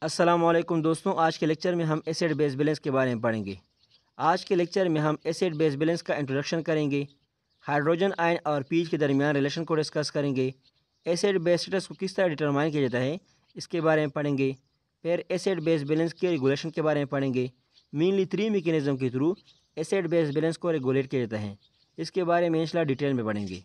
अस्सलामुअलैकुम दोस्तों, आज के लेक्चर में हम एसिड बेस बैलेंस के बारे में पढ़ेंगे। आज के लेक्चर में हम एसिड बेस बैलेंस का इंट्रोडक्शन करेंगे, हाइड्रोजन आयन और पीएच के दरमियान रिलेशन को डिस्कस करेंगे, एसिड बेस स्टेटस को किस तरह डिटरमाइन किया जाता है इसके बारे में पढ़ेंगे, फिर एसिड बेस बैलेंस के रेगुलेशन के बारे में पढ़ेंगे। मेनली 3 मैकेनिज्म के थ्रू एसिड बेस बैलेंस को रेगुलेट किया जाता है, इसके बारे में इंशाल्लाह डिटेल में पढ़ेंगे।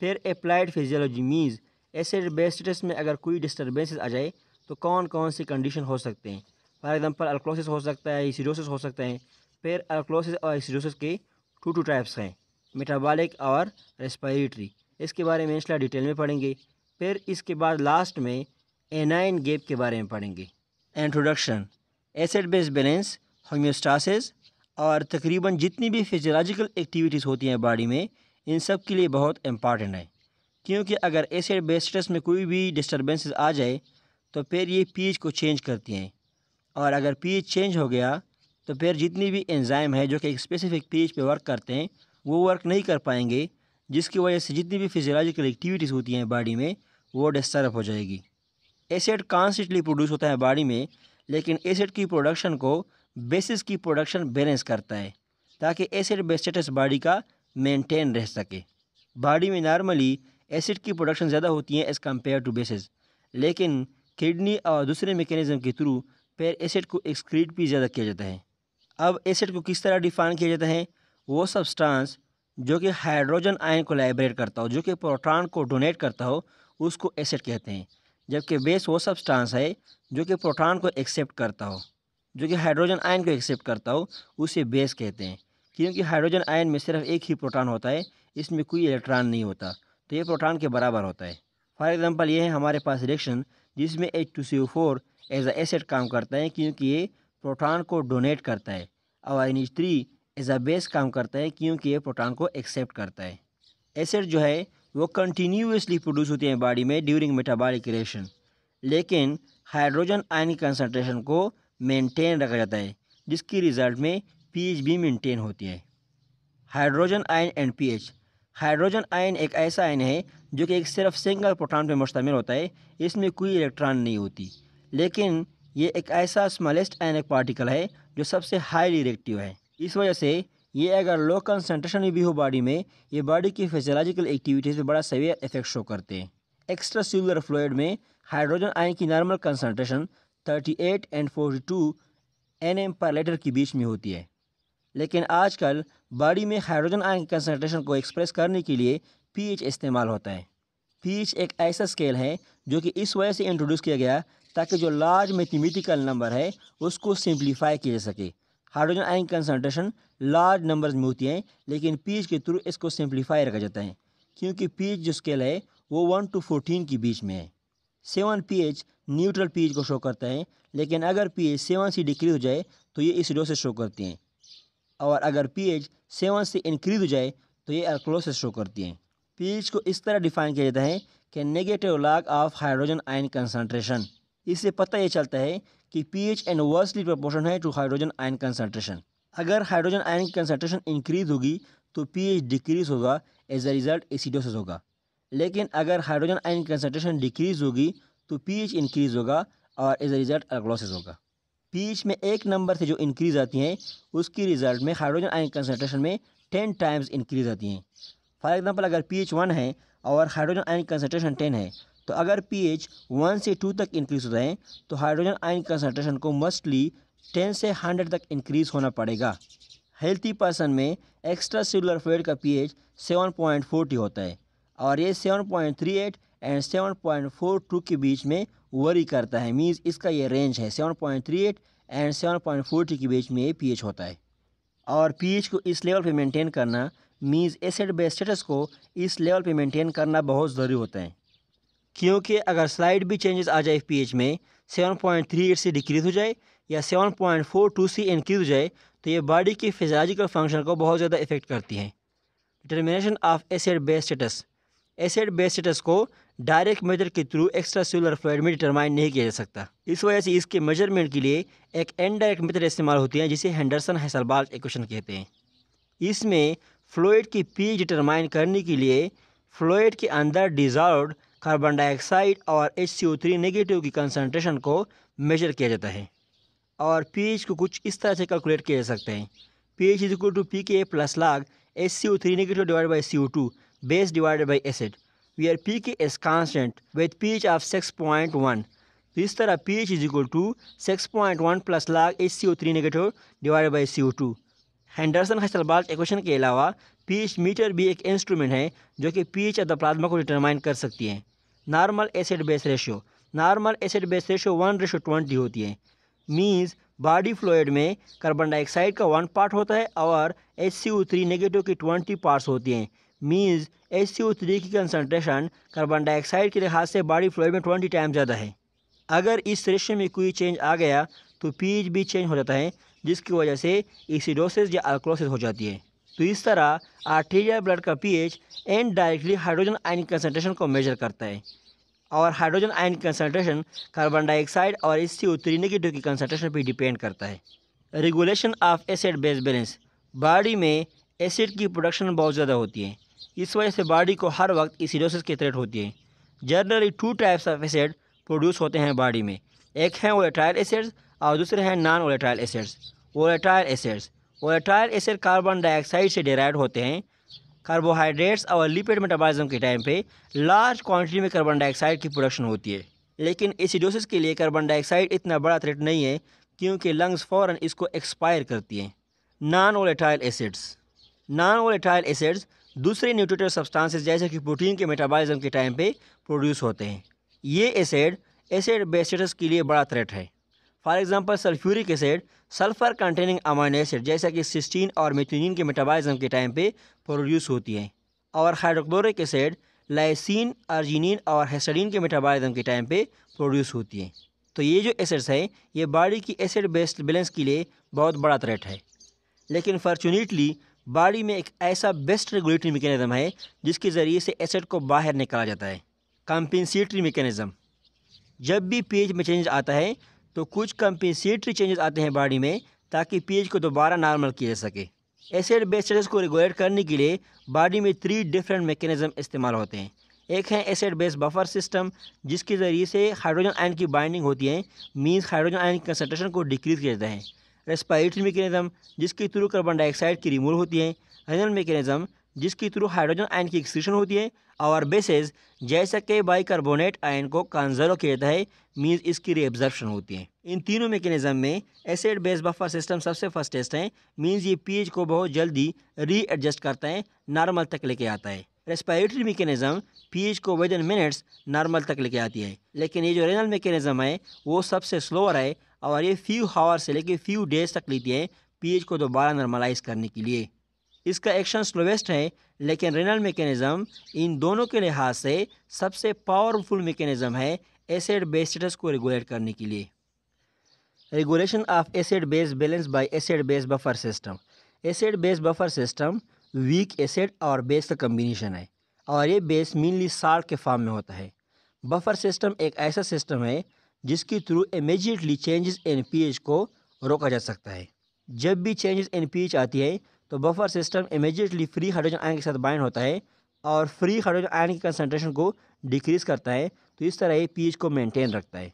फिर applied physiology means acid base status में अगर कोई डिस्टर्बेंसेस आ जाए तो कौन कौन सी कंडीशन हो सकते हैं। फॉर एग्जांपल अल्कलोसिस हो सकता है, एसिडोसिस हो सकता है। फिर अल्कलोसिस और एसिडोसिस के टू टाइप्स हैं, मेटाबॉलिक और रेस्पिरेटरी। इसके बारे में इंशाल्लाह डिटेल में पढ़ेंगे। फिर इसके बाद लास्ट में एनाइन गैप के बारे में पढ़ेंगे। Introduction. Acid base balance, homeostasis और तकरीबन जितनी भी फिजियोलॉजिकल एक्टिविटीज़ होती हैं बॉडी में, इन सब के लिए बहुत इम्पॉर्टेंट है, क्योंकि अगर एसिड बेस स्टेटस में कोई भी डिस्टर्बेंसेस आ जाए तो फिर ये पीएच को चेंज करती हैं, और अगर पीएच चेंज हो गया तो फिर जितनी भी एंजाइम है जो कि एक स्पेसिफिक पीएच पे वर्क करते हैं वो वर्क नहीं कर पाएंगे, जिसकी वजह से जितनी भी फिजियोलॉजिकल एक्टिविटीज़ होती हैं बॉडी में वो डिस्टर्ब हो जाएगी। एसिड कॉन्स्टेंटली प्रोड्यूस होता है बॉडी में, लेकिन एसिड की प्रोडक्शन को बेसिस की प्रोडक्शन बैलेंस करता है ताकि एसिड बेस स्टेटस बॉडी का मेंटेन रह सके। बॉडी में नॉर्मली एसिड की प्रोडक्शन ज़्यादा होती है एज़ कम्पेयर टू बेसिस, लेकिन किडनी और दूसरे मैकेनिज्म के थ्रू फिर एसिड को एक्सक्रीट भी ज़्यादा किया जाता है। अब एसिड को किस तरह डिफाइन किया जाता है? वो सब्सटेंस जो कि हाइड्रोजन आयन को लाइब्रेट करता हो, जो कि प्रोटॉन को डोनेट करता हो, उसको एसिड कहते हैं। जबकि बेस वो सब्सटेंस है जो कि प्रोटॉन को एक्सेप्ट करता हो, जो कि हाइड्रोजन आयन को एक्सेप्ट करता हो, उसे बेस कहते हैं। क्योंकि हाइड्रोजन आयन में सिर्फ एक ही प्रोटॉन होता है, इसमें कोई इलेक्ट्रॉन नहीं होता, तो ये प्रोटॉन के बराबर होता है। फॉर एग्जांपल ये है हमारे पास रिएक्शन जिसमें H2CO4 एज अ एसिड काम करता है, क्योंकि ये प्रोटॉन को डोनेट करता है, और NH3 एज अ बेस काम करता है क्योंकि ये प्रोटॉन को एक्सेप्ट करता है। एसिड जो है वो कंटिन्यूसली प्रोड्यूस होती है बॉडी में ड्यूरिंग मेटाबॉलिक रिएक्शन, लेकिन हाइड्रोजन आयन की कंसनट्रेशन को मेंटेन रखा जाता है, जिसकी रिजल्ट में पीएच भी मेंटेन होती है। Hydrogen ion and pH. Hydrogen ion एक ऐसा आयन है जो कि एक सिर्फ सिंगल प्रोटॉन पर मुश्तमिल होता है, इसमें कोई इलेक्ट्रॉन नहीं होती, लेकिन ये एक ऐसा स्मॉलेस्ट आयनिक पार्टिकल है जो सबसे हाईली रिएक्टिव है। इस वजह से ये अगर लो कंसनट्रेशन में भी हो बॉडी में, ये बॉडी की फिजियोलॉजिकल एक्टिविटीज़ पे बड़ा सीवियर इफेक्ट शो करते हैं। एक्स्ट्रा सेलुलर फ्लूइड में हाइड्रोजन आयन की नॉर्मल कंसनट्रेशन 38 एंड 42 nm/L के बीच में होती है, लेकिन आजकल बॉडी में हाइड्रोजन आयन की कंसनट्रेशन को एक्सप्रेस करने के लिए पीएच इस्तेमाल होता है। पीएच एक ऐसा स्केल है जो कि इस वजह से इंट्रोड्यूस किया गया ताकि जो लार्ज मैथमेटिकल नंबर है उसको सिंप्लीफाई किया जा सके। Hydrogen ion concentration large numbers में होती हैं, लेकिन पीएच के थ्रू इसको सिंप्लीफाई रखा जाता है, क्योंकि पीएच जो स्केल है वो 1 to 14 के बीच में है। 7 पीएच न्यूट्रल पीएच को शो करता है, लेकिन अगर पीएच 7 से डिक्रीज हो जाए तो ये एसिडोसिस शो करती हैं, और अगर पीएच 7 से इंक्रीज हो जाए तो ये अल्कलोसिस शो करती हैं। पीएच को इस तरह डिफाइन किया जाता है कि negative log of hydrogen ion concentration. इससे पता ये चलता है कि पीएच इनवर्सली प्रोपोर्शनल है टू हाइड्रोजन आयन कंसंट्रेशन। अगर हाइड्रोजन आयन की कंसंट्रेशन इंक्रीज होगी तो पीएच डिक्रीज होगा, एज अ रिजल्ट एसिडोसिस होगा। लेकिन अगर हाइड्रोजन आयन की कंसंट्रेशन डिक्रीज होगी तो पीएच इंक्रीज होगा, और एज अ रिजल्ट अल्कलोसिस होगा। पीएच में एक नंबर से जो इंक्रीज आती हैं उसकी रिजल्ट में हाइड्रोजन आयन कंसंट्रेशन में 10 टाइम्स इंक्रीज आती हैं। फॉर एग्जांपल अगर पीएच 1 है और हाइड्रोजन आयन कंसंट्रेशन 10 है, तो अगर पीएच 1 से 2 तक इंक्रीज होता है तो हाइड्रोजन आयन कंसंट्रेशन को मस्टली 10 से 100 तक इंक्रीज होना पड़ेगा। हेल्थी पर्सन में एक्स्ट्रा सेलुलर फ्लूइड का पीएच 7.40 होता है, और ये 7.38 एंड 7.42 के बीच में वरी करता है। मीन्स इसका ये रेंज है 7.38 एंड 7.40 के बीच में ये पीएच होता है। और पीएच को इस लेवल पे मेंटेन करना मीन्स एसिड बेस स्टेटस को इस लेवल पे मेंटेन करना बहुत ज़रूरी होता है, क्योंकि अगर स्लाइड भी चेंजेस आ जाए पीएच में, 7.38 से डिक्रीज हो जाए या 7.42 से इंक्रीज हो जाए, तो ये बॉडी की फिजियोलॉजिकल फंक्शन को बहुत ज़्यादा इफेक्ट करती हैं। Determination of acid base status. Acid base status को डायरेक्ट मेथड के थ्रू एक्स्ट्रा सेलुलर फ्लूइड में डिटरमाइन नहीं किया जा सकता। इस वजह से इसके मेजरमेंट के लिए एक इनडायरेक्ट मेथड इस्तेमाल होती है जिसे हेंडरसन-हाइसेलबर्ग इक्वेशन कहते हैं। इसमें फ्लूइड की पीएच डिटरमाइन करने के लिए फ्लूइड के अंदर डिजॉल्व्ड कार्बन डाइऑक्साइड और HCO3 नेगेटिव की कंसनट्रेशन को मेजर किया जाता है। और pH को कुछ इस तरह से कैलकुलेट किया जा सकता है। pH is equal to pKa plus log HCO3 negative divided by CO2 base divided by acid where pK is constant with pH of 6.1। तो इस तरह pH is equal to 6.1 plus log HCO3 negative divided by CO2। Henderson Hasselbalch equation के अलावा pH metre भी एक instrument है जो कि pH ऑफ द प्लाज्मा को डिटरमाइन कर सकती है। नॉर्मल एसिड बेस रेशियो 1:20 होती है। मीन्स बॉडी फ्लूइड में कार्बन डाइऑक्साइड का 1 पार्ट होता है और HCO3 नेगेटिव की 20 पार्ट्स होती हैं। मीन्स HCO3 की कंसनट्रेशन कार्बन डाइऑक्साइड के लिहाज से बॉडी फ्लूइड में 20 टाइम ज़्यादा है। अगर इस रेशियो में कोई चेंज आ गया तो pH भी चेंज हो जाता है, जिसकी वजह से एसिडोसिस या अल्कलोसिस हो जाती है। तो इस तरह आर्टेरियल ब्लड का pH indirectly hydrogen ion concentration को मेजर करता है और hydrogen ion concentration carbon dioxide और HCO3 नेगेटिव की कंसनट्रेशन पर डिपेंड करता है। Regulation of acid base balance, body में एसिड की प्रोडक्शन बहुत ज़्यादा होती है, इस वजह से बॉडी को हर वक्त एसिडोसिस की थ्रेट होती है। Generally 2 types of acid produce होते हैं बॉडी में, एक है वोलेटाइल एसिड्स और दूसरे हैं non volatile acids. Volatile acid carbon dioxide से डिराइव होते हैं। कार्बोहाइड्रेट्स और लिपिड मेटाबॉलिज्म के टाइम पे लार्ज क्वांटिटी में कार्बन डाइऑक्साइड की प्रोडक्शन होती है, लेकिन एसिडोसिस के लिए कार्बन डाइऑक्साइड इतना बड़ा थ्रेट नहीं है क्योंकि लंग्स फ़ौरन इसको एक्सपायर करती हैं। नॉन वोलेटाइल एसिड्स दूसरे न्यूट्रिटिव सब्सटेंसेस जैसे कि प्रोटीन के मेटाबॉलिज्म के टाइम पे प्रोड्यूस होते हैं। ये एसिड बेस स्टेटस के लिए बड़ा थ्रेट है। For example sulphuric acid sulphur containing amino acid जैसा कि सिस्टीन और मेथिओनिन के मेटाबॉलिज्म के टाइम पे प्रोड्यूस होती हैं। और हाइड्रोक्लोरिक एसिड लाइसिन, अर्जिनिन और हिस्टीडीन के मेटाबॉलिज्म के टाइम पे प्रोड्यूस होती हैं। तो ये जो एसिड्स हैं ये बॉडी की एसिड बेस्ड बैलेंस के लिए बहुत बड़ा थ्रेट है। लेकिन फॉर्चुनेटली बॉडी में एक ऐसा बेस्ट रेगुलेटरी मैकेनिज्म है जिसके ज़रिए से एसिड को बाहर निकाला जाता है, कंपेंसेटरी मैकेनिज्म। जब भी pH में चेंज आता है तो कुछ कंपेंसेटरी चेंजेस आते हैं बॉडी में ताकि pH को दोबारा नॉर्मल किया जा सके। एसिड बेस स्टेटस को रेगुलेट करने के लिए बॉडी में 3 डिफरेंट मैकेनिज्म इस्तेमाल होते हैं। एक है एसिड बेस बफर सिस्टम, जिसके ज़रिए से हाइड्रोजन आयन की बाइंडिंग होती है, मीन्स हाइड्रोजन आयन की कंसनट्रेशन को डिक्रीज किया जाता है। रेस्पिरेटरी मैकेनिज्म, जिसके थ्रू कार्बन डाइऑक्साइड की रिमूवल होती है। रेनल मैकेनिज्म, जिसके थ्रू हाइड्रोजन आयन की एक्सक्रीशन होती है। और बेसेस जैसा कि बाइकार्बोनेट आयन को कंजर्व किया जाता है, मीन्स इसकी रीअब्जॉर्प्शन होती है। इन तीनों मैकेनिज्म में एसिड बेस बफर सिस्टम सबसे फर्स्टेस्ट है, मीन्स ये pH को बहुत जल्दी रीएडजस्ट करता है, नॉर्मल तक लेके आता है। रेस्पिरेटरी मैकेनिज्म pH को विद इन मिनट्स नॉर्मल तक लेके आती है, लेकिन ये जो रेनल मैकेनिज्म है वो सबसे स्लोअर है और ये फ्यू हावर से लेके फ्यू डेज तक लेती है pH को दोबारा नॉर्मलाइज करने के लिए। इसका एक्शन स्लोवेस्ट है, लेकिन रेनल मैकेनिज्म इन दोनों के लिहाज से सबसे पावरफुल मैकेनिज्म है एसिड बेस स्टेटस को रेगुलेट करने के लिए। Regulation of acid base balance bye acid base buffer system. Acid base buffer system weak acid और बेस का कम्बिनेशन है और ये बेस मेनली साल्ट के फॉर्म में होता है। बफर सिस्टम एक ऐसा सिस्टम है जिसके through immediately changes in pH को रोका जा सकता है। जब भी चेंजेस इन pH आती है तो buffer system immediately free hydrogen ion के साथ बाइंड होता है और फ्री हाइड्रोजन आयन की कंसनट्रेशन को डिक्रीज करता है, तो इस तरह ये pH को मेंटेन रखता है।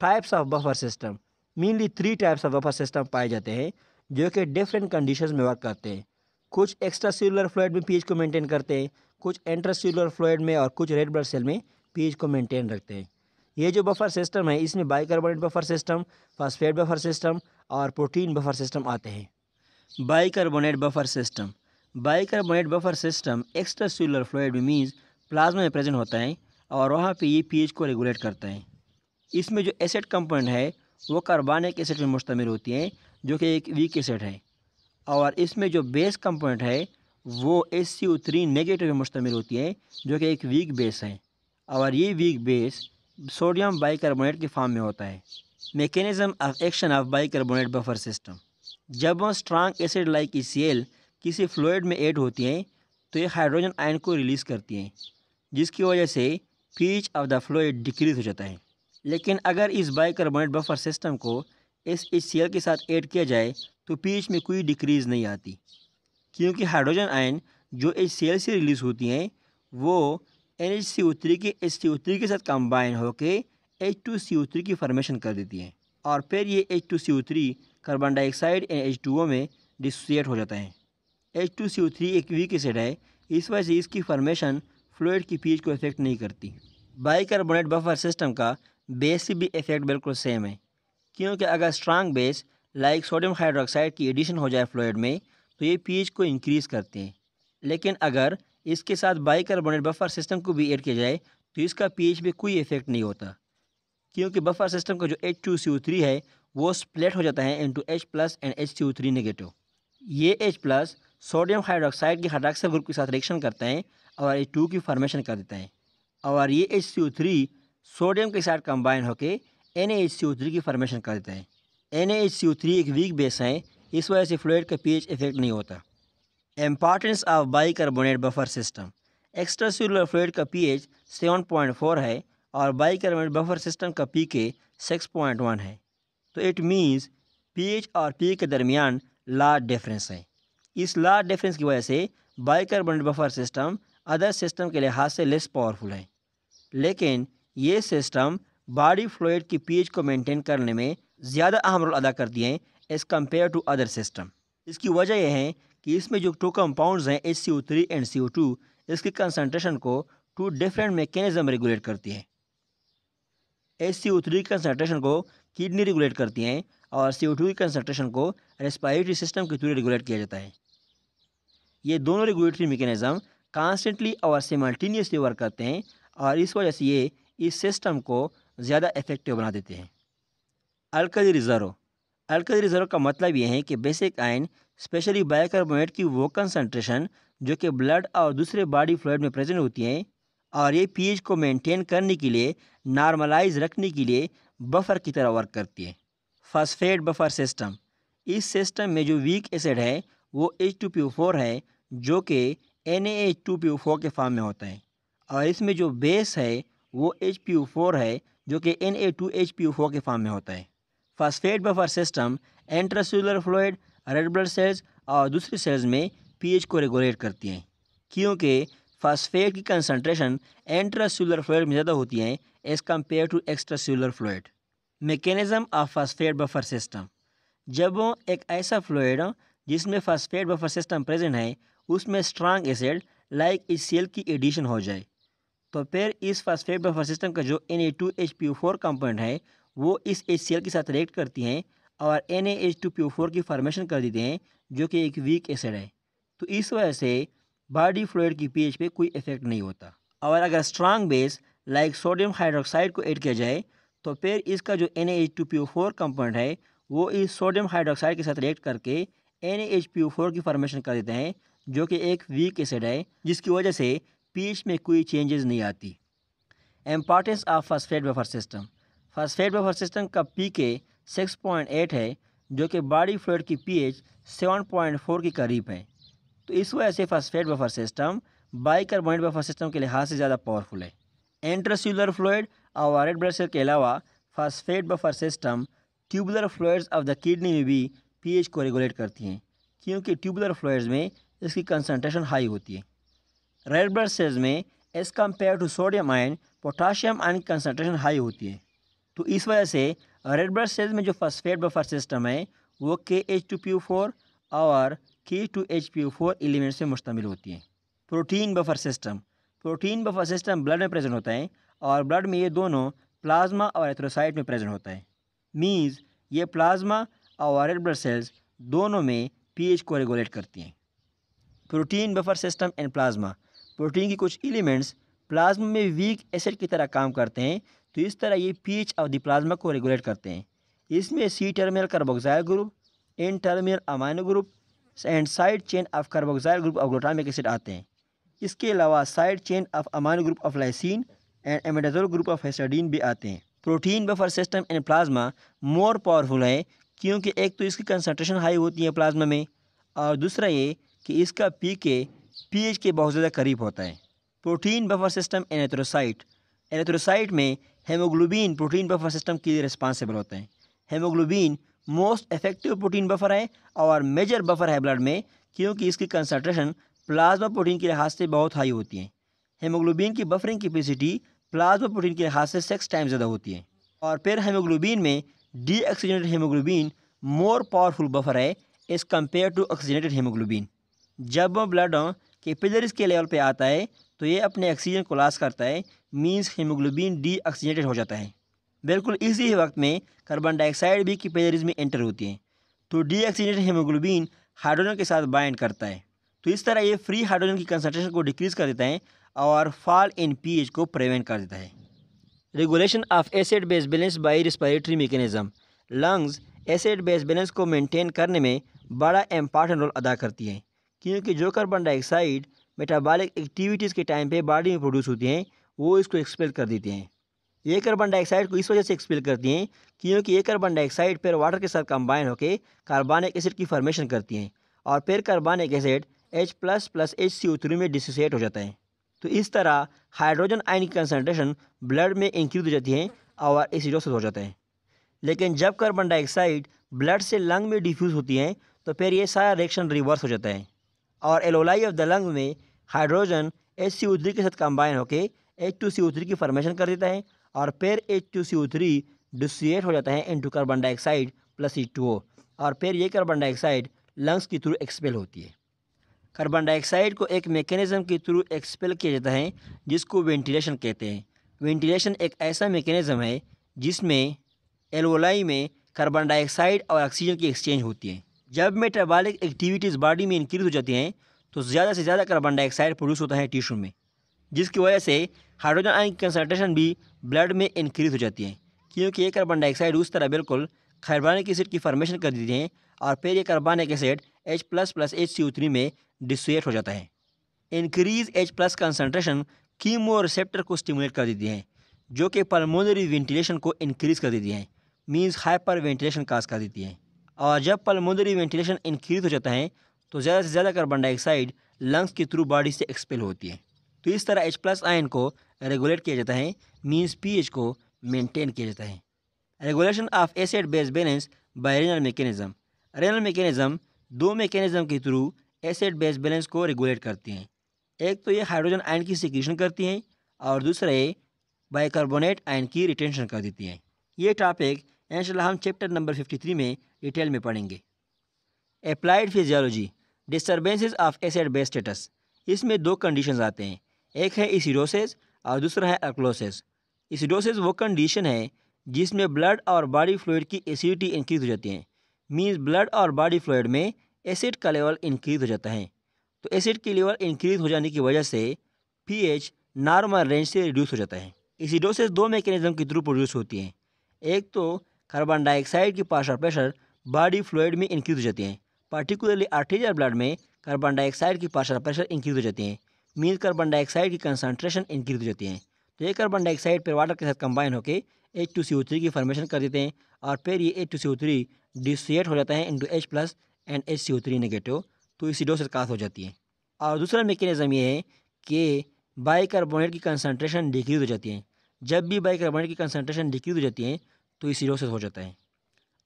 Types of buffer system, mainly 3 types of buffer system पाए जाते हैं जो कि डिफरेंट कंडीशंस में वर्क करते हैं। कुछ एक्स्ट्रा सेलुलर फ्लूइड में pH को मेंटेन करते हैं, कुछ इंट्रासेलुलर फ्लूइड में और कुछ रेड ब्लड सेल में pH को मेंटेन रखते हैं। ये जो बफर सिस्टम है इसमें bicarbonate buffer system, phosphate buffer system और प्रोटीन बफर सिस्टम आते हैं। Bicarbonate buffer system extra cellular fluid में मीन्स प्लाज्मा में प्रेजेंट होता है और वहाँ पे ये pH को रेगुलेट करता है। इसमें जो एसिड कंपोनेंट है वो कार्बनिक एसिड में मुश्तमिल होती है जो कि एक वीक एसिड है, और इसमें जो बेस कंपोनेंट है वो HCO3 नेगेटिव में मुश्तमिल होती है जो कि एक वीक बेस है, और ये वीक बेस सोडियम बाइकार्बोनेट के फॉर्म में होता है। Mechanism of action of bicarbonate buffer system, जब वह स्ट्रॉन्ग एसिड लाइक ECl किसी फ्लूइड में ऐड होती हैं तो ये हाइड्रोजन आयन को रिलीज़ करती हैं, जिसकी वजह से pH of the fluid decrease हो जाता है। लेकिन अगर इस बाइकार्बोनेट बफर सिस्टम को इस HCl के साथ ऐड किया जाए तो pH में कोई डिक्रीज़ नहीं आती, क्योंकि हाइड्रोजन आयन जो HCl से रिलीज़ होती हैं वो NH CO3 के HCO3 के साथ कंबाइन होके H2CO3 की फॉर्मेशन कर देती है और फिर ये H2CO3 carbon dioxide and H2O में डिसोसिएट हो जाता है। H2CO3 एक वीक एसिड है, इस वजह से इसकी फॉर्मेशन फ्लूइड की पीएच को इफेक्ट नहीं करती। बाइकार्बोनेट बफर सिस्टम का बेस से भी इफेक्ट बिल्कुल सेम है, क्योंकि अगर strong base like sodium hydroxide की एडिशन हो जाए फ्लूइड में तो ये पीएच को इंक्रीज़ करते हैं। लेकिन अगर इसके साथ बाइकार्बोनेट बफर सिस्टम को भी ऐड किया जाए तो इसका पीएच पे कोई इफेक्ट नहीं होता, क्योंकि बफर सिस्टम का जो H2CO3 है वो स्प्लिट हो जाता है into H+ and HCO3 negative. ये H+ सोडियम हाइड्रोक्साइड के हाइड्रॉक्सिल ग्रुप के साथ रिएक्शन करता है और H2 की फॉर्मेशन कर देता है, और ये HCO3 सोडियम के साथ कंबाइन होकर NaHCO3 की फॉर्मेशन कर देता है। NaHCO3 एक वीक बेस है, इस वजह से फ्लूइड का पीएच इफेक्ट नहीं होता। Importance of bicarbonate buffer system. Extracellular fluid का पीएच 7.4 है और बाइकार्बोनेट बफर सिस्टम का pK 6.1 है। तो इट मीन्स pH और pK के दरमियान लार्ज डिफरेंस है। इस लार्ज डिफरेंस की वजह से bicarbonate buffer system other system के लिहाज से लेस पावरफुल है, लेकिन ये सिस्टम बॉडी फ्लूइड की pH को मेंटेन करने में ज़्यादा अहम रोल अदा करती हैं as compare to other system. इसकी वजह यह है कि इसमें जो 2 कंपाउंड्स हैं HCO3 एंड CO2, इसकी कंसनट्रेशन को 2 डिफरेंट मैकेनिज्म रेगुलेट करती है। HCO3 की कंसनट्रेशन को किडनी रेगुलेट करती हैं और CO2 की कंसनट्रेशन को रेस्पिरेटरी सिस्टम के थ्रू रेगुलेट किया जाता है। ये दोनों रेगुलेटरी मैकेनिज्म कॉन्स्टेंटली और सिमल्टेनियसली वर्क करते हैं और इस वजह से ये इस सिस्टम को ज़्यादा इफेक्टिव बना देते हैं। Alkali reserve. अल्कली रिजर्व का मतलब ये है कि बेसिक आयन स्पेशली बाइकार्बोनेट की वो कंसनट्रेशन जो कि ब्लड और दूसरे बॉडी फ्लूइड में प्रेजेंट होती हैं और ये पीएच को मेंटेन करने के लिए, नॉर्मलाइज रखने के लिए बफर की तरह वर्क करती है। Phosphate buffer system. इस सिस्टम में जो वीक एसिड है वो H2PO4 है, जो कि NaH2PO4 के फॉर्म में होता है, और इसमें जो बेस है वो HPO4 है, जो कि Na2HPO4 के फॉर्म में होता है। Phosphate buffer system intracellular fluid, red blood sales और दूसरी सेल्स में पीएच को रेगुलेट करती हैं, क्योंकि फास्फेट की कंसनट्रेशन इंट्रासेलुलर फ्लूइड में ज़्यादा होती है as compare to extracellular fluid. Mechanism of phosphate buffer system. जब एक ऐसा फ्लूइड जिसमें फास्फेट बफर सिस्टम प्रेजेंट है उसमें स्ट्रांग एसिड लाइक HCl की एडिशन हो जाए, तो फिर इस फास्फेट बफर सिस्टम का जो Na2HPO4 कंपोनेंट है वो इस HCl के साथ रिएक्ट करती हैं और NaH2PO4 की फॉर्मेशन कर देते हैं, जो कि एक वीक एसिड है। तो इस वजह से बॉडी फ्लूइड की pH पे कोई इफेक्ट नहीं होता। और अगर strong base like sodium hydroxide को ऐड किया जाए तो फिर इसका जो NaH2PO4 कंपोनेंट है वो इस सोडियम हाइड्रोक्साइड के साथ रिएक्ट करके NaHPO4 की फॉर्मेशन कर देते हैं, जो कि एक वीक एसिड है, जिसकी वजह से pH में कोई चेंजेस नहीं आती। Importance of phosphate buffer system. Phosphate buffer system का pK 6.8 है, जो कि बॉडी फ्लूइड की pH 7.4 के करीब है। तो इस वजह से phosphate buffer system bicarbonate buffer system के लिहाज से ज़्यादा पावरफुल है। इंट्रासेलुलर फ्लूइड और रेड ब्लड सेल के अलावा phosphate buffer system tubular fluids of the kidney में भी pH को रेगुलेट करती हैं, क्योंकि ट्यूबुलर फ्लूइड्स में इसकी कंसनट्रेशन हाई होती है। रेड ब्लड सेल्स में as compare to sodium ion, potassium ion की कंसनट्रेशन हाई होती है। तो इस वजह से रेड ब्लड सेल्स में जो फास्फेट बफर सिस्टम है वो KH2PO4 और K2HPO4 एलिमेंट से मुश्तमिल होती है। Protein buffer system. Protein buffer system blood में प्रेजेंट होता है और ब्लड में ये दोनों प्लाज्मा और एथ्रोसाइट में प्रेजेंट होता है। मीन्स ये प्लाज्मा और रेड ब्लड सेल्स दोनों में pH को रेगुलेट करती हैं। Protein buffer system and plasma. Protein की कुछ एलिमेंट्स प्लाज्मा में वीक एसिड की तरह काम करते हैं, तो इस तरह ये pH ऑफ द प्लाज्मा को रेगुलेट करते हैं। इसमें C terminal carboxyl group, N terminal amino group and side chain of carboxyl group of glutamic acid आते हैं। इसके अलावा side chain of amino group of lysine and imidazole group of histidine भी आते हैं। Protein buffer system and plasma more powerful है, क्योंकि एक तो इसकी कंसनट्रेशन हाई होती है प्लाज्मा में, और दूसरा ये कि इसका pK pH के बहुत ज़्यादा करीब होता है। Protein buffer system and erythrocyte. Erythrocyte में हेमोग्लोबिन प्रोटीन बफर सिस्टम के लिए रिस्पॉन्सिबल होता है। Haemoglobin most effective protein buffer है और मेजर बफर है ब्लड में, क्योंकि इसकी कंसनट्रेशन प्लाज्मा प्रोटीन के लिहाज से बहुत हाई होती है। हेमोग्लोबिन की बफरिंग कैपेसिटी प्लाज्मा प्रोटीन के लिहाज से 6 टाइम्स ज़्यादा होती है। और फिर हेमोग्लोबिन में deoxygenated haemoglobin more powerful buffer है as compare to oxygenated haemoglobin. जब वो ब्लड कैपिलरीज के लेवल पे आता है तो ये अपने ऑक्सीजन को लॉस करता है, मीन्स हेमोग्लोबिन डीऑक्सीजनेटेड हो जाता है। बिल्कुल इसी ही वक्त में कार्बन डाइऑक्साइड भी कैपिलरीज में एंटर होती है, तो डीऑक्सीजनेटेड हेमोग्लोबिन हाइड्रोजन के साथ बाइंड करता है। तो इस तरह ये फ्री हाइड्रोजन की कंसंट्रेशन को डिक्रीज कर देता है और फॉल इन पीएच को प्रिवेंट कर देता है। Regulation of acid base balance bye respiratory mechanism. Lungs acid base balance को मेंटेन करने में बड़ा इम्पॉर्टेंट रोल अदा करती हैं, क्योंकि जो कार्बन डाइऑक्साइड मेटाबॉलिक एक्टिविटीज़ के टाइम पे बॉडी में प्रोड्यूस होती हैं वो इसको एक्सपेल कर देती हैं। ये कार्बन डाइऑक्साइड को इस वजह से एक्सपेल करती हैं क्योंकि ये कार्बन डाइऑक्साइड फिर वाटर के साथ कंबाइन होकर कार्बनिक एसिड की फॉर्मेशन करती हैं और फिर कार्बनिक एसिड H++HCO3 में डिसोसिएट हो जाता है। तो इस तरह हाइड्रोजन आयन की कंसनट्रेशन ब्लड में इंक्रीज हो जाती है और एसिडोसिस हो जाता है। लेकिन जब कार्बन डाइऑक्साइड ब्लड से लंग में डिफ्यूज़ होती है तो फिर ये सारा रिएक्शन रिवर्स हो जाता है और एलोलाई ऑफ द लंग में हाइड्रोजन HCO3 के साथ कंबाइन होकर H2CO3 की फॉर्मेशन कर देता है और फिर H2CO3 डिसोसिएट हो जाता है into carbon dioxide plus H2O और फिर ये कार्बन डाइऑक्साइड लंग्स के थ्रू एक्सपेल होती है। कार्बन डाइऑक्साइड को एक मैकेनिज्म के थ्रू एक्सपेल किया जाता है जिसको वेंटिलेशन कहते हैं। वेंटिलेशन एक ऐसा मैकेनिज्म है जिसमें एल्वोलाई में कार्बन डाइऑक्साइड और ऑक्सीजन की एक्सचेंज होती है। जब मेटाबॉलिक एक्टिविटीज़ बॉडी में इंक्रीज हो जाती हैं तो ज़्यादा से ज़्यादा कार्बन डाइऑक्साइड प्रोड्यूस होता है टिश्यू में, जिसकी वजह से हाइड्रोजन आयन की कंसंट्रेशन भी ब्लड में इंक्रीज हो जाती है, क्योंकि ये कार्बन डाइऑक्साइड उस तरह बिल्कुल कार्बनिक एसिड की फॉर्मेशन कर देती हैं और फिर ये कार्बनिक एसिड H++HCO3 में डिसोसिएट हो जाता है। Increase H+ concentration chemo receptor को स्टिमुलेट कर देती हैं जो कि पल्मोनरी वेंटिलेशन को इंक्रीज कर देती हैं, मीन्स हाइपर वेंटिलेशन काज कर देती हैं। और जब पल्मोनरी वेंटिलेशन इंक्रीज हो जाता है तो ज़्यादा से ज़्यादा कार्बन डाइऑक्साइड लंग्स के थ्रू बॉडी से एक्सपेल होती है। तो इस तरह H+ आयन को रेगुलेट किया जाता है, मीन्स पीएच को मेंटेन किया जाता है। Regulation of acid base balance bye renal mechanism. Renal mechanism दो मैकेनिज्म के थ्रू एसिड बेस बैलेंस को रेगुलेट करती हैं। एक तो ये हाइड्रोजन आयन की सिक्रीशन करती हैं और दूसरा ये बाइकार्बोनेट आयन की रिटेंशन कर देती हैं। ये टॉपिक इंशाल्लाह हम चैप्टर नंबर 53 में डिटेल में पढ़ेंगे। Applied physiology disturbances of acid base status. इसमें दो कंडीशंस आते हैं, एक है एसिडोसिस और दूसरा है अल्कलोसिस। एसिडोसिस वो कंडीशन है जिसमें ब्लड और बॉडी फ्लूइड की एसिडिटी इंक्रीज हो जाती है, मीन्स ब्लड और बॉडी फ्लूइड में एसिड का लेवल इंक्रीज हो जाता है। तो एसिड की लेवल इंक्रीज हो जाने की वजह से पीएच नॉर्मल रेंज से रिड्यूस हो जाता है। एसिडोसिस दो मैकेनिज्म के थ्रू प्रोड्यूस होती हैं, एक तो कार्बन डाइऑक्साइड की पार्शियल प्रेशर बॉडी फ्लूइड में इंक्रीज हो जाती हैं, पार्टिकुलरली आर्टेरियल ब्लड में कार्बन डाइऑक्साइड की पार्शियल प्रेशर इंक्रीज हो जाती हैं, मीन्स कार्बन डाइऑक्साइड की कंसंट्रेशन इंक्रीज हो जाती है। तो ये कार्बन डाइऑक्साइड फिर वाटर के साथ कंबाइन होकर H2CO3 की फॉर्मेशन कर देते हैं और फिर ये H2CO3 डिसोसिएट हो जाता है into H+ and HCO3 negative, तो एसिडोसिस काज हो जाती है। और दूसरा मैकेनिज्म ये है कि बाइकार्बोनेट की कंसंट्रेशन डिक्रीज हो जाती है। जब भी बाइकार्बोनेट की कंसंट्रेशन डिक्रीज हो जाती है तो एसिडोसिस हो जाता है।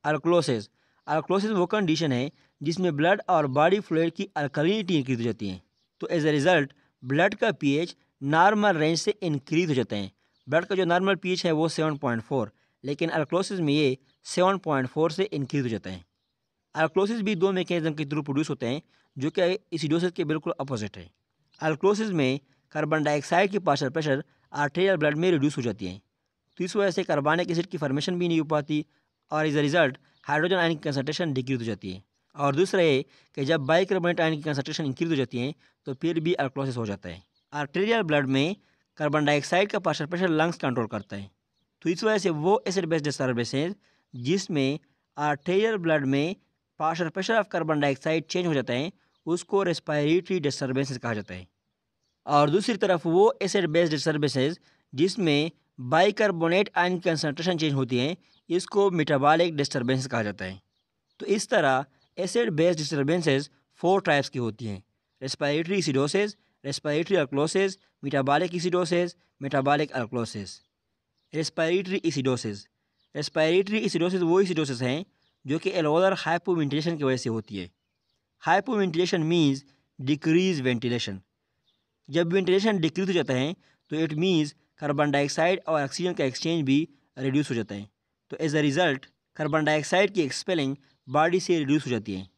अल्कलोसिस अल्कलोसिस वो कंडीशन है जिसमें ब्लड और बॉडी फ्लूइड की अल्कलिनिटी इंक्रीज हो जाती है, तो एज अ रिजल्ट ब्लड का पीएच नॉर्मल रेंज से इंक्रीज हो जाता है। ब्लड का जो नॉर्मल पीएच है वो 7.4, लेकिन अल्कलोसिस में ये 7.4 से इंक्रीज हो जाता है। अल्कलोसिस भी दो मैकेनिज्म के थ्रू प्रोड्यूस होते हैं जो कि एसिडोसिस के बिल्कुल अपोजिट है। अल्कलोसिस में कार्बन डाइऑक्साइड की पार्शियल प्रेशर आर्टेरियल ब्लड में रिड्यूस हो जाती है, तो इस वजह से कार्बनिक एसिड की फॉर्मेशन भी नहीं हो पाती और as a result hydrogen ion की कंसंट्रेशन डिक्रीज हो जाती है। और दूसरा ये कि जब बाइकार्बोनेट आयन की कंसंट्रेशन इंक्रीज हो जाती है तो फिर भी अल्कलोसिस हो जाता है। आर्टेरियल ब्लड में कार्बन डाइऑक्साइड का पार्शियल प्रेशर लंग्स कंट्रोल करता है, तो इस वजह से वो एसिड बेस डिस्टर्बेंसेस जिसमें आर्टेरियल ब्लड में partial pressure of carbon dioxide change हो जाता है उसको रेस्पिरेटरी डिस्टर्बेंसेस कहा जाता है। और दूसरी तरफ वो एसिड बेस डिस्टर्बेंसेस जिसमें बाइकार्बोनेट आयन की कंसंट्रेशन चेंज होती है इसको मेटाबॉलिक डिस्टर्बेंसेस कहा जाता है। तो इस तरह एसिड बेस डिस्टर्बेंसेस 4 टाइप्स की होती हैं, respiratory acidosis, respiratory alkalosis, metabolic acidosis, metabolic alkalosis. Respiratory acidosis respiratory acidosis वो एसिडोसिस हैं जो कि एल्वोलर हाइपोवेंटिलेशन की वजह से होती है। Hypoventilation means decrease ventilation. जब वेंटिलेशन डिक्रीज हो जाता है तो इट मीन्स कार्बन डाइऑक्साइड और ऑक्सीजन का एक्सचेंज भी रिड्यूस हो जाता है। तो as a result carbon dioxide की एक्सपेलिंग बॉडी से रिड्यूस हो जाती है,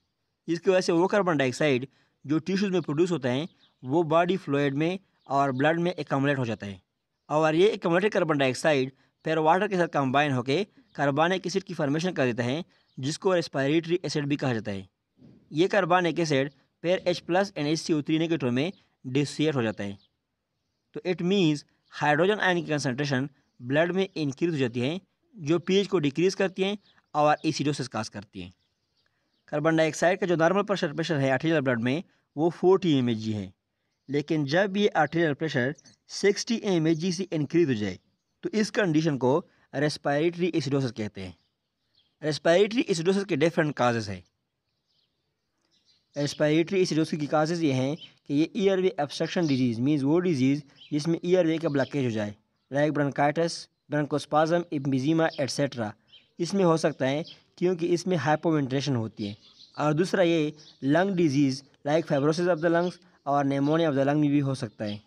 जिसकी वजह से वो कार्बन डाइऑक्साइड जो टिश्यूज़ में प्रोड्यूस होता है वो बॉडी फ्लूइड में और ब्लड में एकमुलेट हो जाता है, और ये एकमुलेटेड कार्बन डाइऑक्साइड फिर वाटर के साथ कंबाइन होकर कार्बनिक एसिड की फॉर्मेशन कर देता है, जिसको रेस्पिरेटरी एसिड भी कहा जाता है। ये कार्बनिक एसिड फिर H+ एंड HCO3 नेगेटिव में डिसोसिएट हो जाता है। तो इट मीन्स हाइड्रोजन आयन की कंसनट्रेशन ब्लड में इंक्रीज हो जाती है, जो pH को डिक्रीज करती है और एसिडोसिस काज करती है। कार्बन डाइऑक्साइड का जो नॉर्मल प्रेशर है आर्टेरियल ब्लड में वो 40 mg है, लेकिन जब ये आर्टेरियल प्रेशर 60 mg से इंक्रीज हो जाए तो इस कंडीशन को रेस्पिरेटरी एसिडोसिस कहते हैं। रेस्पिरेटरी एसिडोसिस के डिफरेंट काजेस हैं। रेस्पिरेटरी एसिडोसिस की काजेज़ ये हैं कि ये ईयरवे ऑब्स्ट्रक्शन डिजीज़ मीन्स वो डिजीज़ जिसमें ईयरवे का ब्लॉकेज हो जाए, लाइक ब्रोंकाइटिस, ब्रोंकोस्पाज्म, एम्फीज़ीमा एट्सेट्रा। इसमें हो सकता है क्योंकि इसमें हाइपोवेंटिलेशन होती है। और दूसरा ये lung disease like fibrosis of the lungs और निमोनिया ऑफ द लंग में भी हो सकता है।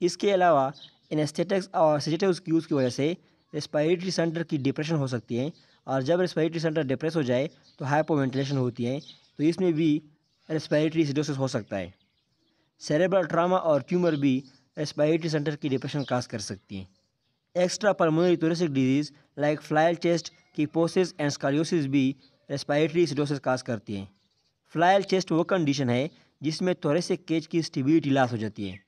इसके अलावा एनेस्थेटिक्स और सेडेटिव्स की यूज़ की वजह से रेस्पिरेटरी सेंटर की डिप्रेशन हो सकती है, और जब रेस्पिरेटरी सेंटर डिप्रेस हो जाए तो हाइपोवेंटिलेशन होती है, तो इसमें भी रेस्पिरेटरी एसिडोसिस हो सकता है। सेरेब्रल ट्रामा और ट्यूमर भी रेस्पिरेटरी सेंटर की डिप्रेशन काज कर सकती हैं। Extra pulmonary thoracic disease like flail chest, kyphosis and scoliosis भी रेस्पिरेटरी एसिडोसिस काज करती हैं। फ्लायल चेस्ट वो कंडीशन है जिसमें थोरेसिक केज की स्टेबिलिटी लॉस हो जाती है।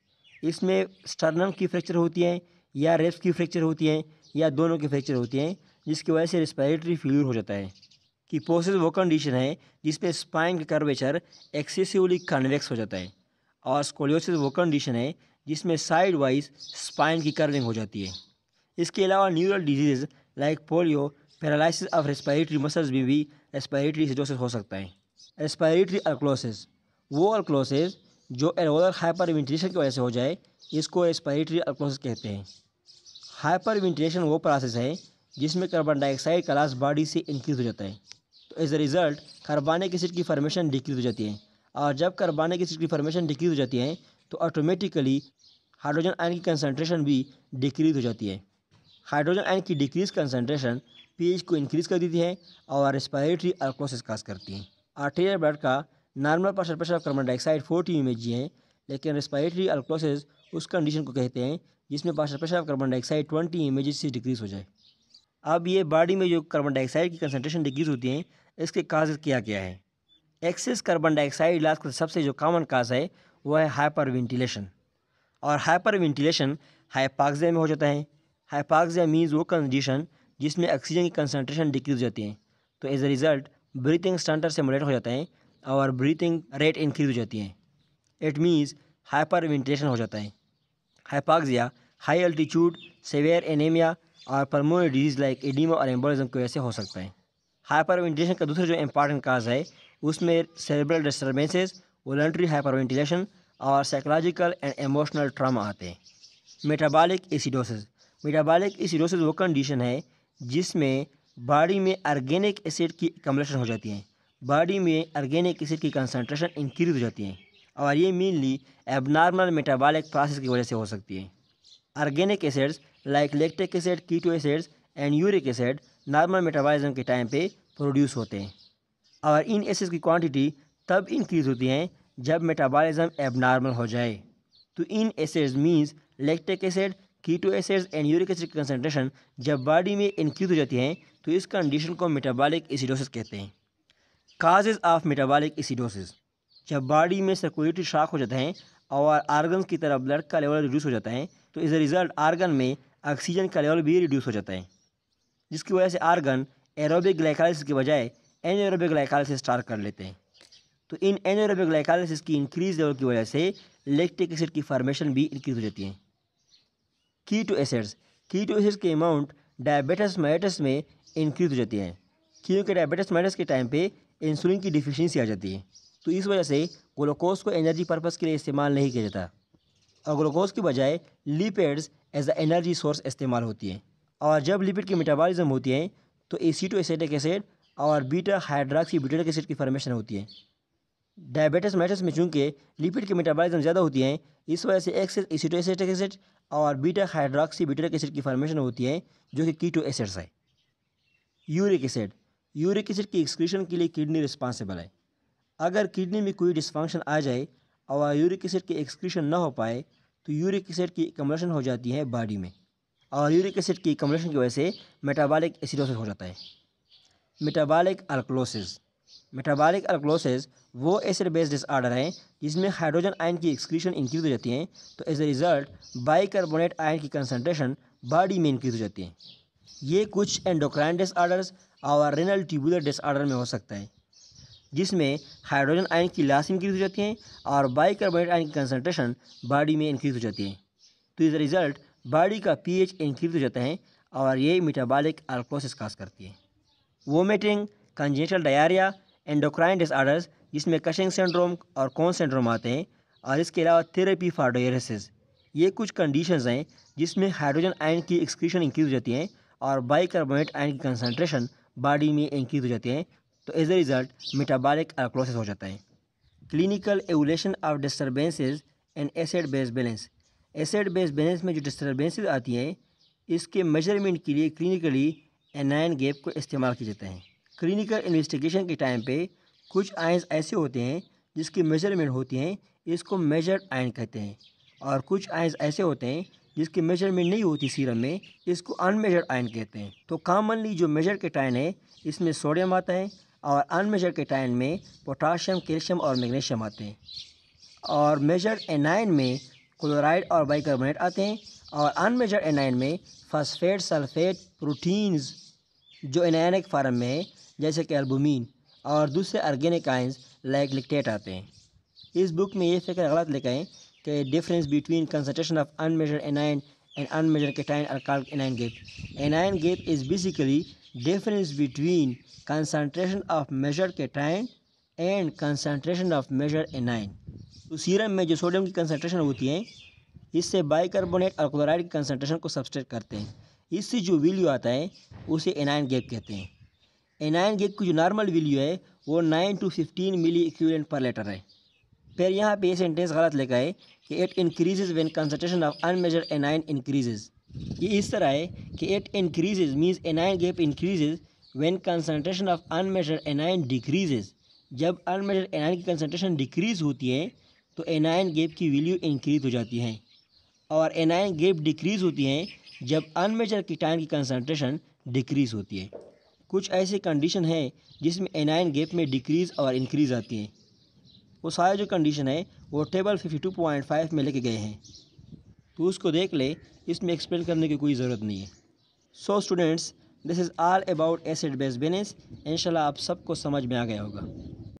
इसमें स्टर्नम की फ्रैक्चर होती हैं या रेप्स की फ्रैक्चर होती हैं या दोनों की फ्रैक्चर होती हैं, जिसकी वजह से रेस्पिरेटरी फेल्यूर हो जाता है। कीपोसिस वो कंडीशन है जिसमें स्पाइन का कर्वेचर एक्सेसिवली कन्वेक्स हो जाता है, और स्कोलियोसिस वो कंडीशन है जिसमें साइड वाइज स्पाइन की कर्विंग हो जाती है। इसके अलावा neural disease like polio, paralysis of respiratory muscles में भी रेस्पिरेटरी एसिडोसिस हो सकता है। रेस्पिरेटरी अल्कोलोसिस वो अल्कोलोसिस जो एल्वोलर हाइपरवेंटिलेशन की वजह से हो जाए, इसको रेस्पिरेटरी अल्कोलोसिस कहते हैं। हाइपरवेंटिलेशन वो प्रोसेस है जिसमें कार्बन डाइऑक्साइड का लॉस बॉडी से इंक्रीज हो जाता है, तो एज अ रिज़ल्ट कार्बनिक एसिड की फॉर्मेशन डिक्रीज हो जाती है, और जब कार्बनिक एसिड की फॉर्मेशन डिक्रीज हो जाती है तो ऑटोमेटिकली हाइड्रोजन आयन की कंसनट्रेशन भी डिक्रीज हो जाती है। हाइड्रोजन आयन की डिक्रीज कंसनट्रेशन pH को इंक्रीज कर देती है और रेस्पिरेटरी अल्कोलोसिस काज करती है। आर्टेरियल ब्लड का normal pressure of carbon dioxide 40 mg है, लेकिन रेस्पिरेटरी अल्कोलोसिस उस कंडीशन को कहते हैं जिसमें pressure of carbon dioxide 20 mg से डिक्रीज हो जाए। अब ये बॉडी में जो कार्बन डाइऑक्साइड की कंसनट्रेशन डिक्रीज होती है, इसके काज क्या क्या है। एक्सेस कार्बन डाइऑक्साइड लॉस का सबसे जो कॉमन काज है वो है हाइपर वेंटिलेशन, और हाइपर वेंटिलेशन हाइपॉक्सिया में हो जाता है। हाइपॉक्सिया मीन्स वो कंडीशन जिसमें ऑक्सीजन की कंसनट्रेशन डिक्रीज हो जाती है, तो as a result breathing standard से मॉडरेट हो जाता है और ब्रीथिंग रेट इंक्रीज हो जाती है। इट मीन्स हाइपर वेंटिलेशन हो जाता है। Hypoxia high altitude, severe anaemia और पल्मोनरी डिजीज लाइक एडिमा और एम्बोलिज्म की वजह से हो सकता है। हाइपर वेंटिलेशन का दूसरा जो इंपॉर्टेंट काज है उसमें cerebral disturbances, voluntary hyper ventilation और साइकोलॉजिकल एंड इमोशनल ट्रॉमा आते हैं। मेटाबॉलिक एसिडोसिस मेटाबॉलिक एसिडोसिस वो कंडीशन है जिसमें बॉडी में ऑर्गेनिक एसिड की कम्बलेशन हो जाती है। बॉडी में ऑर्गेनिक एसिड की कंसनट्रेशन इंक्रीज हो जाती है, और ये मेनली एबनॉर्मल मेटाबॉलिक प्रोसेस की वजह से हो सकती है। Organic acids like lactic acid, keto acids and uric acid normal metabolism के टाइम पे प्रोड्यूस होते हैं, और इन एसिड्स की क्वांटिटी तब इंक्रीज होती है जब मेटाबॉलिज्म एबनॉर्मल हो जाए। तो इन acids means lactic acid, keto acids and uric acid की कंसनट्रेशन जब बॉडी में इंक्रीज हो जाती है तो इस कंडीशन को मेटाबॉलिक एसिडोसिस कहते हैं। काजेज ऑफ मेटाबॉलिक एसिडोसिस, जब बॉडी में सर्कुलेटरी शॉक हो जाता है और आर्गन्स की तरफ ब्लड का लेवल रिड्यूस हो जाता है, तो इस रिजल्ट आर्गन में ऑक्सीजन का लेवल भी रिड्यूस हो जाता है, जिसकी वजह से आर्गन एरोबिक ग्लाइकोलाइसिस के बजाय एनारोबिक ग्लाइकोलाइसिस स्टार्ट कर लेते हैं। तो इन एनारोबिक ग्लाइकोलाइसिस की इंक्रीज लेवल की वजह से लैक्टिक एसिड की फॉर्मेशन भी इंक्रीज हो जाती है। कीटो एसिड्स की अमाउंट डायबिटीज मेलिटस में इंक्रीज हो जाती है, क्योंकि डायबिटीज मेलिटस के टाइम पे इंसुलिन की डिफिशियंसी आ जाती है, तो इस वजह से ग्लूकोज को एनर्जी पर्पज़ के लिए इस्तेमाल नहीं किया जाता, और ग्लूकोज की बजाय lipids as a energy source इस्तेमाल होती है। और जब लिपिड की मेटाबॉलिज्म होती है तो एसीटोएसिटिक एसिड और बीटा हाइड्रोक्सी ब्यूटाइक एसिड की फॉर्मेशन होती है। डायबिटीज मेलिटस में चूँकि लिपिड की मेटाबॉलिज्म ज़्यादा होती है, इस वजह से एक्सेस एसिटोएसिटिक एसिड और बीटा हाइड्रोक्सी ब्यूटेरिक एसिड की फॉर्मेशन होती है जो कि कीटो एसिड्स है। यूरिक एसिड की एक्सक्रीशन के लिए किडनी रिस्पॉन्सिबल है। अगर किडनी में कोई डिसफंक्शन आ जाए और यूरिक एसिड की एक्सक्रीशन ना हो पाए तो यूरिक एसिड की कम्बशन हो जाती है बॉडी में, और यूरिक एसिड की कम्बशन की वजह से मेटाबॉलिक एसिडोसिस हो जाता है। मेटाबॉलिक अल्कलोसिस वो एसिड बेस्ड डिसऑर्डर है जिसमें हाइड्रोजन आयन की एक्सक्रीशन इंक्रीज हो जाती है, तो as a result bicarbonate ion की कंसंट्रेशन बॉडी में इंक्रीज हो जाती है। ये कुछ एंडोक्राइन डिसऑर्डर्स और रेनल ट्यूबुलर डिसऑर्डर में हो सकता है जिसमें हाइड्रोजन आयन की लॉस इंक्रीज हो जाती है और बाइकार्बोनेट आयन की कंसंट्रेशन बॉडी में इंक्रीज हो जाती है, तो एज ए रिजल्ट बॉडी का पीएच इंक्रीज हो जाता है और ये मेटाबॉलिक अल्कलोसिस काज करती है। Vomiting, congenital diarrhoea, endocrine disorders जिसमें कशिंग सिंड्रोम और कॉन सिंड्रोम आते हैं, और इसके अलावा थेरेपी फॉर डायलिसिस, ये कुछ कंडीशंस हैं जिसमें हाइड्रोजन आयन की एक्सक्रीशन इंक्रीज हो जाती है और बाइकार्बोनेट आयन की कंसंट्रेशन बॉडी में इंक्रीज हो जाती है, तो as a result metabolic alkalosis हो जाता है। Clinical evolution of disturbances and acid base balance. Acid base balance में जो डिस्टर्बेंसेस आती हैं इसके मेजरमेंट के लिए क्लिनिकली एनायन गैप को इस्तेमाल किया जाता है। क्लिनिकल इन्वेस्टिगेशन के टाइम पे कुछ आयंस ऐसे होते हैं जिसकी मेजरमेंट होती हैं, इसको मेजर्ड आयन कहते हैं, और कुछ आयंस ऐसे होते हैं जिसकी मेजरमेंट नहीं होती सीरम में, इसको अनमेजर्ड आयन कहते हैं। तो कॉमनली जो मेजर केटायन है इसमें सोडियम आता है और अनमेजर्ड केटायन में पोटाशियम, कैल्शियम और मैग्नीशियम आते हैं, और मेजर्ड एनायन में क्लोराइड और बाइकार्बोनेट आते हैं, और अनमेजर्ड एनायन में फास्फेट, सल्फेट, प्रोटीन्स जो एनायनिक फार्म में है जैसे कि एल्बुमिन और दूसरे ऑर्गेनिक आयंस लाइक लिक्टेट आते हैं। इस बुक में ये फिक्र गलत लिखा है कि difference between concentration of unmeasured anion and unmeasured cation are called anion gap. Anion gap is basically difference between concentration of measured cation and concentration of measured anion. तो सीरम में जो सोडियम की कंसंट्रेशन होती है इससे bicarbonate और chloride की concentration को सब्सट्रैक्ट करते हैं, इससे जो वैल्यू आता है उसे एनायन गैप कहते हैं। एनायन गैप की जो नॉर्मल वैल्यू है वो 9 to 15 milliequivalent per litre है। फिर यहाँ पे ये सेंटेंस गलत लिखा है कि it increases when concentration of unmeasured anion increases. ये इस तरह है कि it increases means anion gap increases when concentration of unmeasured anion decreases. जब अनमेजर्ड एनायन की कंसंट्रेशन डिक्रीज होती है तो एनायन गैप की वैल्यू इंक्रीज हो जाती है, और एनायन गैप डिक्रीज होती है जब अनमेजर्ड केटायन की कंसंट्रेशन डिक्रीज होती है। कुछ ऐसे कंडीशन है जिसमें एनायन गैप में डिक्रीज और इंक्रीज आती हैं। वो सारे जो कंडीशन है वो टेबल 52.5 में लेके गए हैं, तो उसको देख ले, इसमें एक्सप्लेन करने की कोई ज़रूरत नहीं है। So students, this is all about acid base balance. इंशाल्लाह आप सबको समझ में आ गया होगा।